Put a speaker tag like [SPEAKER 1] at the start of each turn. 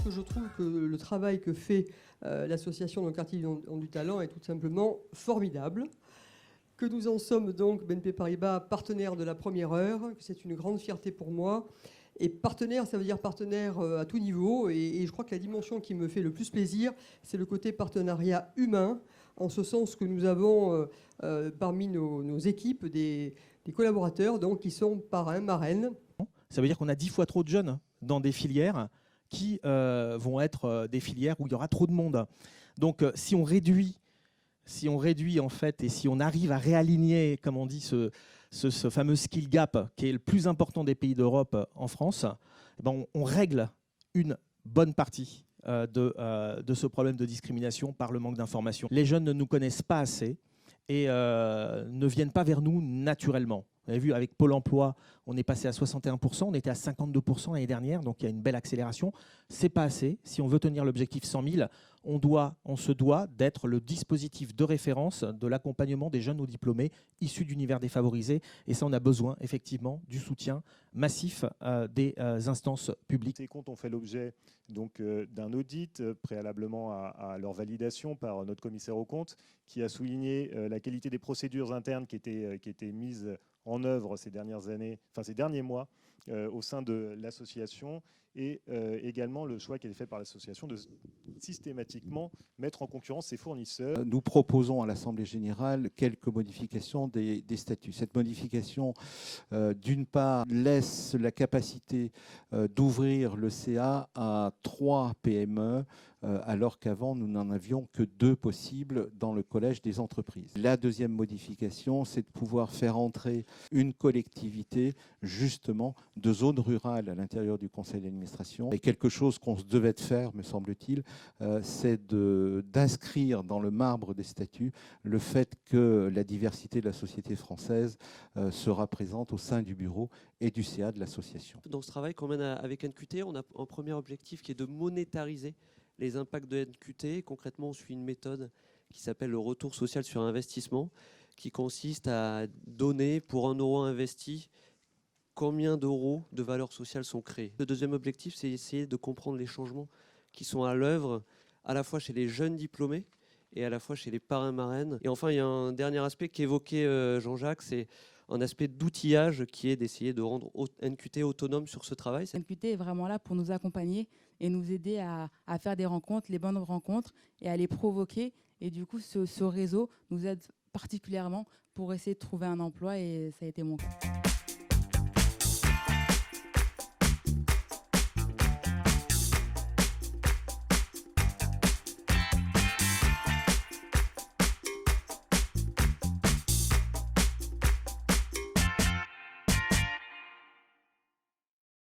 [SPEAKER 1] que je trouve que le travail que fait l'association dans le quartier ont du talent est tout simplement formidable. Que nous en sommes donc, BNP Paribas, partenaire de la première heure, que c'est une grande fierté pour moi. Et partenaire, ça veut dire partenaire à tout niveau. Et je crois que la dimension qui me fait le plus plaisir, c'est le côté partenariat humain, en ce sens que nous avons parmi nos équipes des collaborateurs donc, qui sont parrains, marraines.
[SPEAKER 2] Ça veut dire qu'on a 10 fois trop de jeunes dans des filières qui vont être des filières où il y aura trop de monde. Donc si on réduit en fait, et si on arrive à réaligner, comme on dit, ce fameux skill gap qui est le plus important des pays d'Europe en France, eh ben on règle une bonne partie de ce problème de discrimination par le manque d'information. Les jeunes ne nous connaissent pas assez et ne viennent pas vers nous naturellement. Vous avez vu, avec Pôle emploi, on est passé à 61%, on était à 52% l'année dernière, donc il y a une belle accélération. Ce n'est pas assez. Si on veut tenir l'objectif 100 000, on se doit d'être le dispositif de référence de l'accompagnement des jeunes ou diplômés issus d'univers défavorisés. Et ça, on a besoin effectivement du soutien massif des instances publiques.
[SPEAKER 3] Ces comptes ont fait l'objet d'un audit préalablement à leur validation par notre commissaire aux comptes, qui a souligné la qualité des procédures internes qui étaient mises en œuvre ces derniers mois au sein de l'association, et également le choix qui a été fait par l'association de systématiquement mettre en concurrence ses fournisseurs.
[SPEAKER 4] Nous proposons à l'Assemblée générale quelques modifications des statuts. Cette modification, d'une part, laisse la capacité d'ouvrir le CA à 3 PME, alors qu'avant, nous n'en avions que 2 possibles dans le collège des entreprises. La deuxième modification, c'est de pouvoir faire entrer une collectivité, justement, de zone rurale à l'intérieur du conseil d'administration. Et quelque chose qu'on se devait de faire, me semble-t-il, c'est d'inscrire dans le marbre des statuts le fait que la diversité de la société française sera présente au sein du bureau et du CA de l'association.
[SPEAKER 5] Dans ce travail qu'on mène avec NQT, on a un premier objectif qui est de monétariser les impacts de NQT. Concrètement, on suit une méthode qui s'appelle le retour social sur investissement, qui consiste à donner pour 1 euro investi combien d'euros de valeur sociale sont créés. Le deuxième objectif, c'est essayer de comprendre les changements qui sont à l'œuvre, à la fois chez les jeunes diplômés et à la fois chez les parrains-marraines. Et enfin, il y a un dernier aspect qu'évoquait Jean-Jacques, c'est un aspect d'outillage qui est d'essayer de rendre NQT autonome sur ce travail.
[SPEAKER 6] NQT est vraiment là pour nous accompagner et nous aider à faire des rencontres, les bonnes rencontres, et à les provoquer. Et du coup, ce réseau nous aide particulièrement pour essayer de trouver un emploi, et ça a été mon cas.